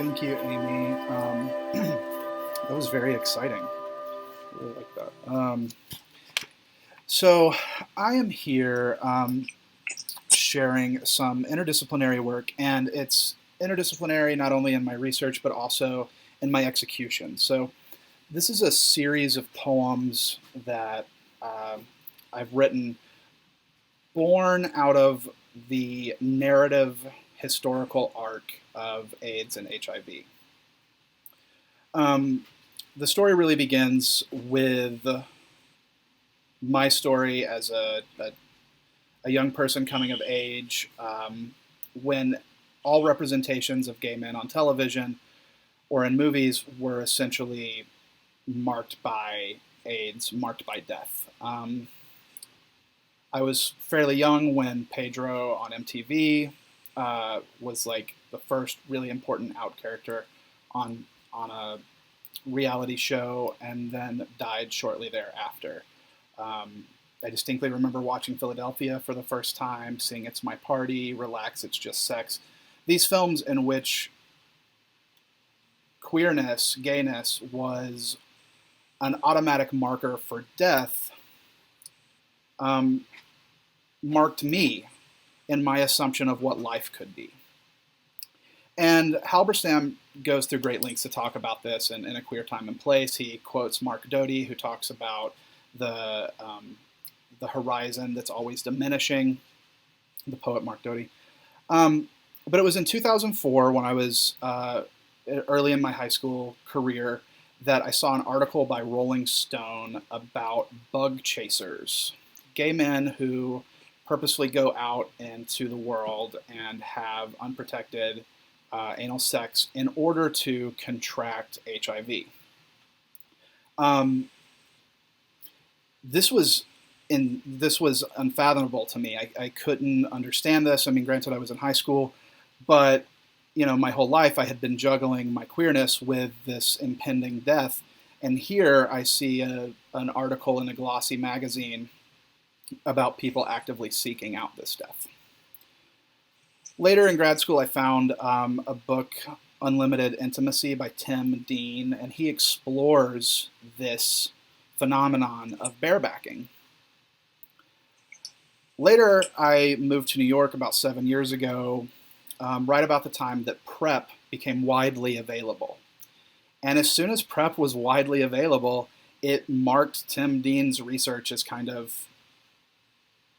Thank you, Amy. That was very exciting. I really like that. So, I am here sharing some interdisciplinary work, and it's interdisciplinary not only in my research but also in my execution. So, this is a series of poems that I've written born out of the narrative historical arc of AIDS and HIV. Um, the story really begins with my story as a young person coming of age when all representations of gay men on television or in movies were essentially marked by AIDS, marked by death. I was fairly young when Pedro on MTV was like the first really important out character on a reality show, and then died shortly thereafter. I distinctly remember watching Philadelphia for the first time, seeing It's My Party, Relax, It's Just Sex. These films in which queerness, gayness, was an automatic marker for death um, marked me in my assumption of what life could be. And Halberstam goes through great lengths to talk about this in A Queer Time and Place. He quotes Mark Doty, who talks about the horizon that's always diminishing, the poet Mark Doty. But it was in 2004, when I was early in my high school career, that I saw an article by Rolling Stone about bug chasers, gay men who purposely go out into the world and have unprotected anal sex in order to contract HIV. This was unfathomable to me. I couldn't understand this. I mean, granted, I was in high school, but my whole life I had been juggling my queerness with this impending death. And here I see an article in a glossy magazine about people actively seeking out this death. Later in grad school, I found a book, Unlimited Intimacy by Tim Dean, and he explores this phenomenon of barebacking. Later, I moved to New York about 7 years ago, right about the time that PrEP became widely available. And as soon as PrEP was widely available, it marked Tim Dean's research as kind of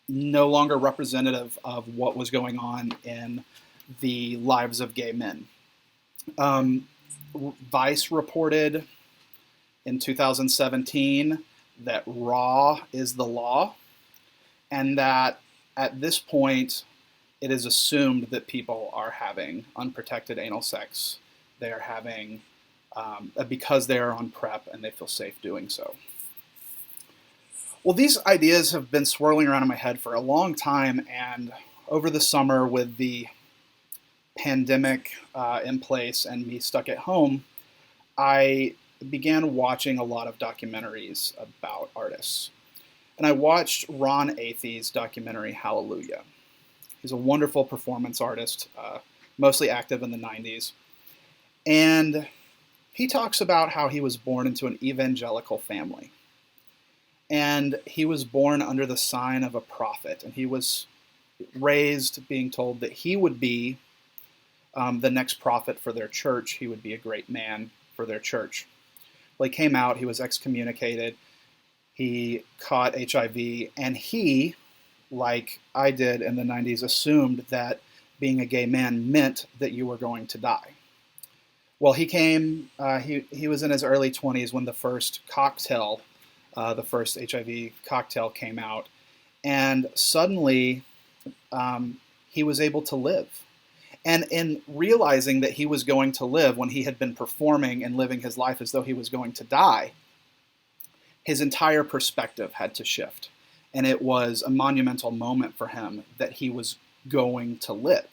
no longer representative of what was going on in the lives of gay men. Vice reported in 2017 that raw is the law, and that at this point it is assumed that people are having unprotected anal sex. They are having, because they are on PrEP and they feel safe doing so. Well, these ideas have been swirling around in my head for a long time, and over the summer, with the pandemic in place and me stuck at home, I began watching a lot of documentaries about artists. And I watched Ron Athey's documentary, Hallelujah. He's a wonderful performance artist, mostly active in the 90s. And he talks about how he was born into an evangelical family. And he was born under the sign of a prophet. And he was raised being told that he would be the next prophet for their church. He would be a great man for their church. Well, he came out, he was excommunicated, he caught HIV, and he, like I did in the 90s, assumed that being a gay man meant that you were going to die. Well, he was in his early 20s when the first cocktail, the first HIV cocktail came out, and suddenly he was able to live. And in realizing that he was going to live when he had been performing and living his life as though he was going to die, his entire perspective had to shift. And it was a monumental moment for him that he was going to live.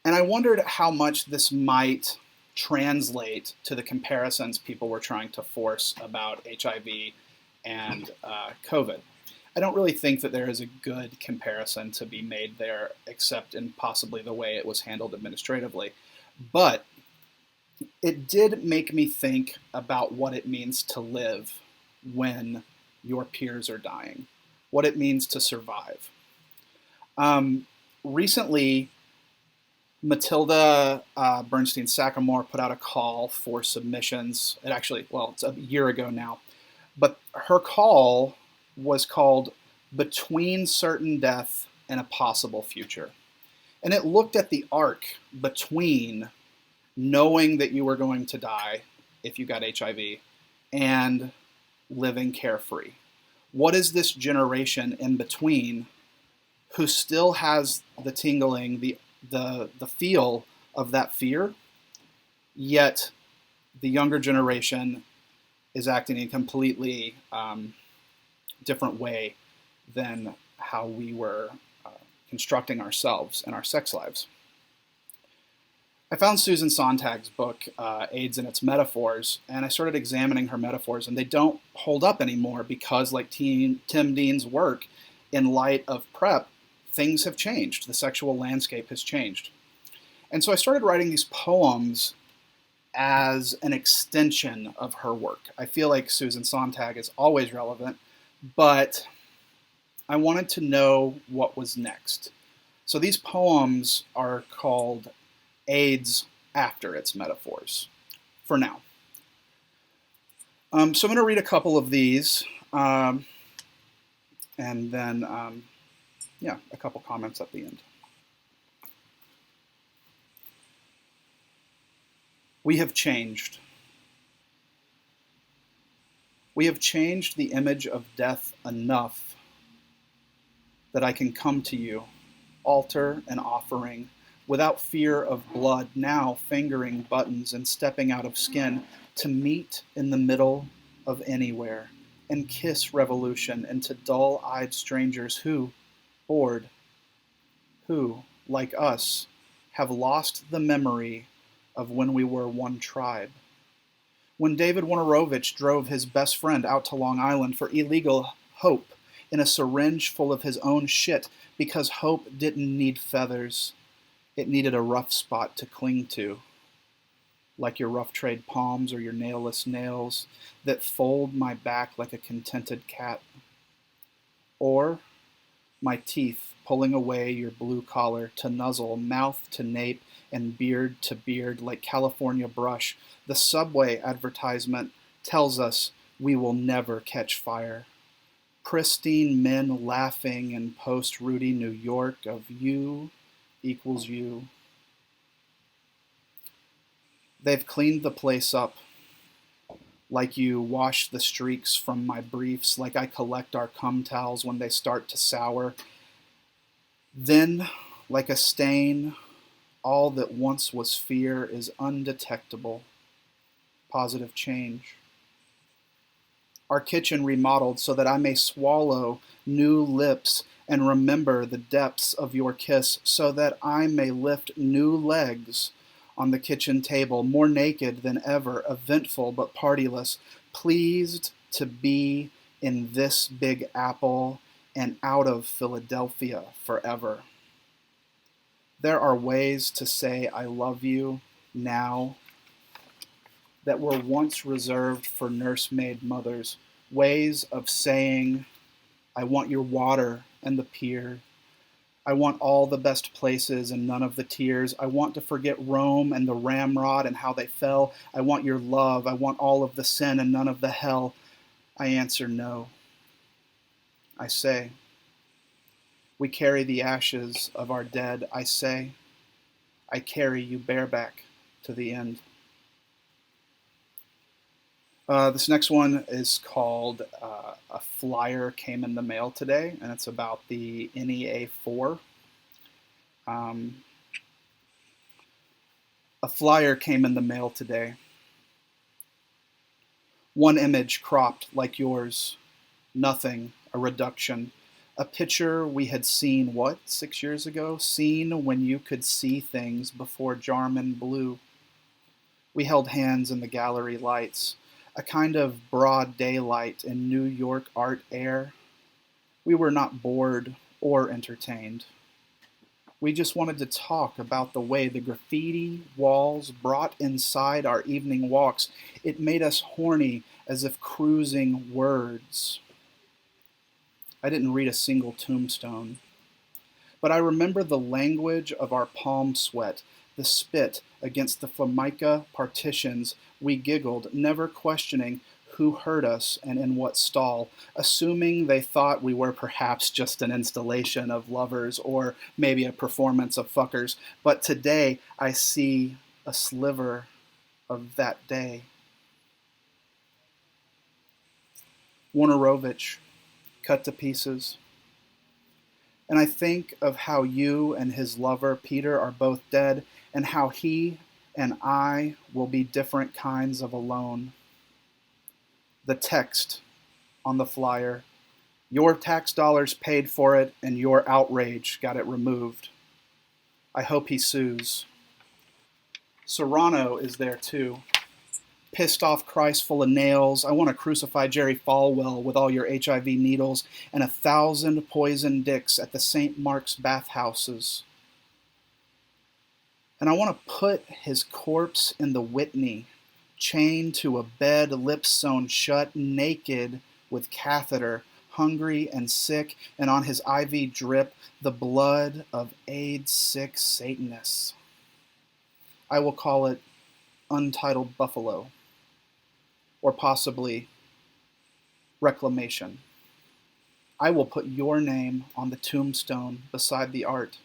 And I wondered how much this might translate to the comparisons people were trying to force about HIV and COVID. I don't really think that there is a good comparison to be made there, except in possibly the way it was handled administratively. But it did make me think about what it means to live when your peers are dying, what it means to survive. Recently, Matilda Bernstein Sagamore put out a call for submissions. It's a year ago now, but her call was called Between Certain Death and a Possible Future. And it looked at the arc between knowing that you were going to die if you got HIV and living carefree. What is this generation in between who still has the tingling, the feel of that fear, yet the younger generation is acting in a completely different way than how we were constructing ourselves and our sex lives. I found Susan Sontag's book, AIDS and Its Metaphors, and I started examining her metaphors, and they don't hold up anymore because, like Tim Dean's work, in light of PrEP, things have changed. The sexual landscape has changed. And so I started writing these poems as an extension of her work. I feel like Susan Sontag is always relevant, but I wanted to know what was next. So these poems are called AIDS After Its Metaphors, for now. So I'm going to read a couple of these, and then, a couple comments at the end. We have changed. We have changed the image of death enough that I can come to you, altar and offering, without fear of blood, now fingering buttons and stepping out of skin, to meet in the middle of anywhere and kiss revolution into dull-eyed strangers who, bored, who, like us, have lost the memory of when we were one tribe. When David Wojnarowicz drove his best friend out to Long Island for illegal hope in a syringe full of his own shit because hope didn't need feathers. It needed a rough spot to cling to, like your rough trade palms or your nailless nails that fold my back like a contented cat. Or my teeth pulling away your blue collar to nuzzle, mouth to nape, and beard to beard like California brush. The subway advertisement tells us we will never catch fire. Pristine men laughing in post-Rudy New York of you equals you. They've cleaned the place up, like you wash the streaks from my briefs, like I collect our cum towels when they start to sour. Then, like a stain, all that once was fear is undetectable. Positive change. Our kitchen remodeled so that I may swallow new lips and remember the depths of your kiss, so that I may lift new legs on the kitchen table, more naked than ever, eventful but partyless, pleased to be in this Big Apple and out of Philadelphia forever. There are ways to say I love you now that were once reserved for nursemaid mothers, ways of saying I want your water and the pier. I want all the best places and none of the tears. I want to forget Rome and the ramrod and how they fell. I want your love. I want all of the sin and none of the hell. I answer no. I say, we carry the ashes of our dead. I say, I carry you bareback to the end. This next one is called A Flyer Came in the Mail Today, and it's about the NEA4. A flyer came in the mail today. One image cropped like yours. Nothing, a reduction. A picture we had seen, 6 years ago? Seen when you could see things before Jarman blew. We held hands in the gallery lights. A kind of broad daylight in New York art air. We were not bored or entertained. We just wanted to talk about the way the graffiti walls brought inside our evening walks. It made us horny as if cruising words. I didn't read a single tombstone. But I remember the language of our palm sweat, the spit against the formica partitions. We giggled, never questioning who heard us and in what stall, assuming they thought we were perhaps just an installation of lovers or maybe a performance of fuckers. But today I see a sliver of that day. Warnerovich, cut to pieces. And I think of how you and his lover, Peter, are both dead, and how he and I will be different kinds of alone. The text on the flyer: your tax dollars paid for it, and your outrage got it removed. I hope he sues. Serrano is there too. Pissed off Christ full of nails. I want to crucify Jerry Falwell with all your HIV needles and 1,000 poison dicks at the St. Mark's bathhouses. And I want to put his corpse in the Whitney, chained to a bed, lips sewn shut, naked with catheter, hungry and sick, and on his IV drip the blood of AIDS-sick Satanists. I will call it Untitled Buffalo, or possibly Reclamation. I will put your name on the tombstone beside the art.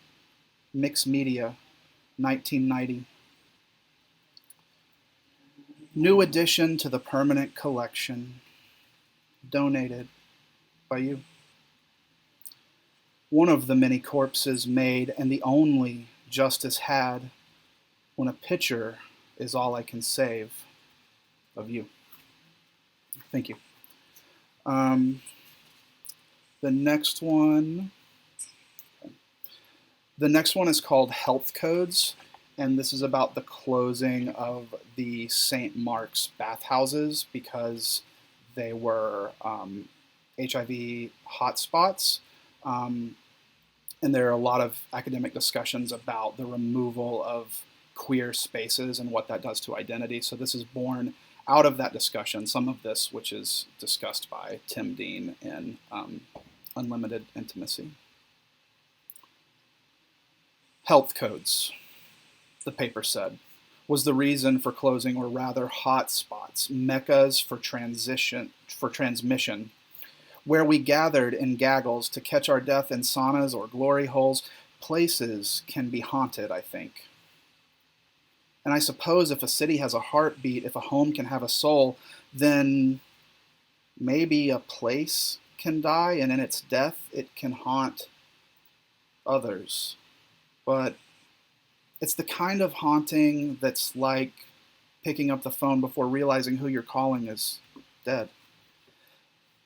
Mixed Media, 1990. New addition to the permanent collection. Donated by you. One of the many corpses made, and the only justice had, when a picture is all I can save of you. Thank you. The next one is called Health Codes, and this is about the closing of the St. Mark's bathhouses because they were HIV hotspots. And there are a lot of academic discussions about the removal of queer spaces and what that does to identity. So this is born out of that discussion, some of this which is discussed by Tim Dean in Unlimited Intimacy. Health codes, the paper said, was the reason for closing, or rather hot spots, meccas for transmission, where we gathered in gaggles to catch our death in saunas or glory holes. Places can be haunted, I think. And I suppose if a city has a heartbeat, if a home can have a soul, then maybe a place can die, and in its death it can haunt others. But it's the kind of haunting that's like picking up the phone before realizing who you're calling is dead.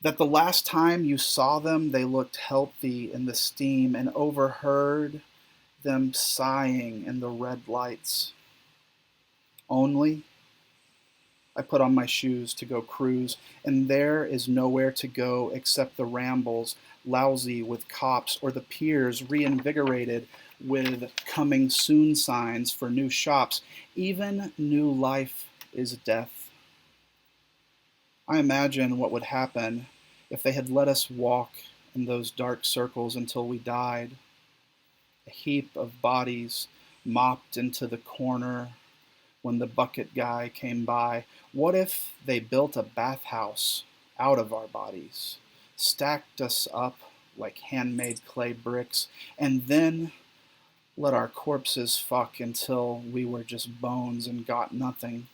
That the last time you saw them, they looked healthy in the steam, and overheard them sighing in the red lights. Only I put on my shoes to go cruise, and there is nowhere to go except the rambles, lousy with cops, or the piers reinvigorated with coming soon signs for new shops. Even new life is death. I imagine what would happen if they had let us walk in those dark circles until we died. A heap of bodies mopped into the corner when the bucket guy came by. What if they built a bathhouse out of our bodies, stacked us up like handmade clay bricks, and then let our corpses fuck until we were just bones and got nothing?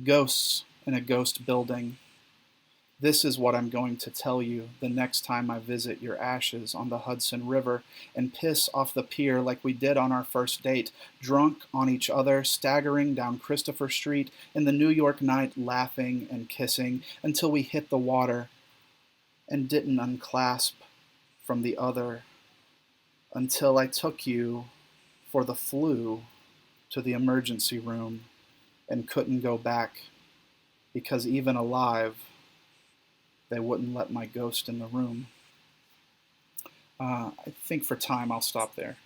Ghosts in a ghost building. This is what I'm going to tell you the next time I visit your ashes on the Hudson River and piss off the pier like we did on our first date, drunk on each other, staggering down Christopher Street in the New York night, laughing and kissing until we hit the water and didn't unclasp from the other, until I took you for the flu to the emergency room and couldn't go back because even alive, they wouldn't let my ghost in the room. I think for time I'll stop there.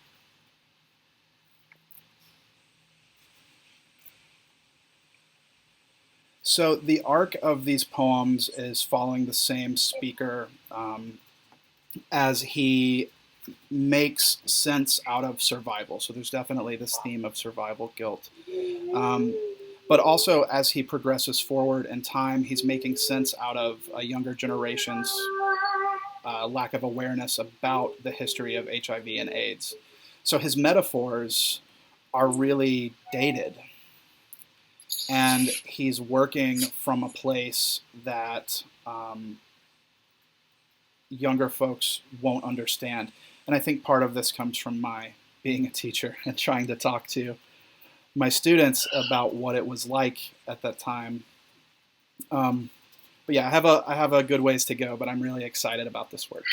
So the arc of these poems is following the same speaker as he makes sense out of survival. So there's definitely this theme of survival guilt. But also, as he progresses forward in time, he's making sense out of a younger generation's lack of awareness about the history of HIV and AIDS. So his metaphors are really dated. And he's working from a place that younger folks won't understand. And I think part of this comes from my being a teacher and trying to talk to my students about what it was like at that time. But yeah, I have a good ways to go, but I'm really excited about this work.